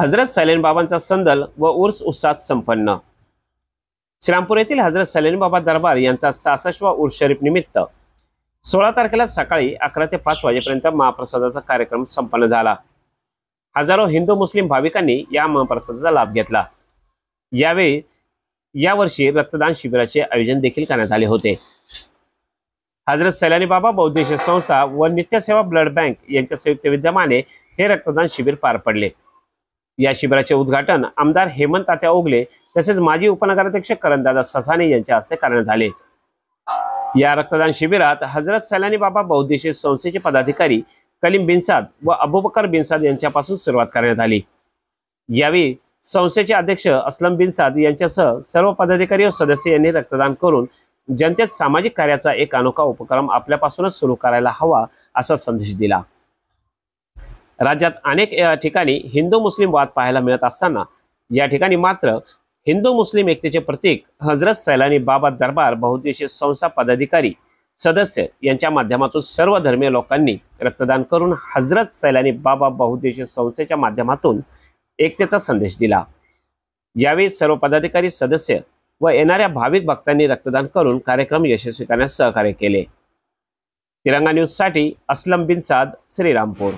हजरत सैलानी बाबांचा संदल व उर्स उत्साहात संपन्न। श्रीरामपूर येथील हजरत सैलानी बाबा दरबार यांचा 66वा उर्स शरीफ निमित्त 16 तारखेला सकाळी 11 ते 5 वाजेपर्यंत महाप्रसादाचा कार्यक्रम संपन्न झाला। हजारो हिंदू मुस्लिम भाविकांनी या महाप्रसादाचा लाभ घेतला। यावेळी यावर्षी रक्तदान शिबिराचे आयोजन देखील करण्यात आले होते। हजरत सैलानी बाबा बौद्धिक संस्था व नित्यसेवा ब्लड बँक यांच्या संयुक्त विद्यमाने हे रक्तदान शिबिर पार पडले। या शिबिराचे उद्घाटन आमदार हेमंत तात्या ओगले तसेच माजी उपनगराध्यक्ष करणदादा ससाने यांच्या हस्ते करण्यात आले। या रक्तदान शिबिरात हजरत सैलानी बाबा बौद्धिक संस्थेचे पदाधिकारी कलीम बिनसाद व अबूबकर बिनसाद यांच्यापासून सुरुवात करण्यात आली। यावेळी संस्थेचे अध्यक्ष असलम बिनसाद यांच्यासह सर्व पदाधिकारी व सदस्य यांनी रक्तदान करून जनतेत सामाजिक कार्याचा एक अनोखा उपक्रम आपल्यापासूनच सुरू करायला हवा असा संदेश दिला। राज्यात अनेक ठिकाणी हिंदू मुस्लिम वाद पाहायला मिळत असताना या ठिकाणी मात्र हिंदू मुस्लिम एकतेचे प्रतीक हजरत सैलानी बाबा दरबार बहुउद्देशीय संस्था पदाधिकारी सदस्य यांच्या माध्यमातून सर्व धर्मीय लोकांनी रक्तदान करून हजरत सैलानी बाबा बहुउद्देशीय संस्थेच्या माध्यमातून एकतेचा संदेश दिला। यावेळी सर्व पदाधिकारी सदस्य व येणाऱ्या भाविक भक्तांनी रक्तदान करून कार्यक्रम यशस्वी करण्यास सहकार्य केले। तिरंगा न्यूज साठी असलम बिनसाद, श्रीरामपूर।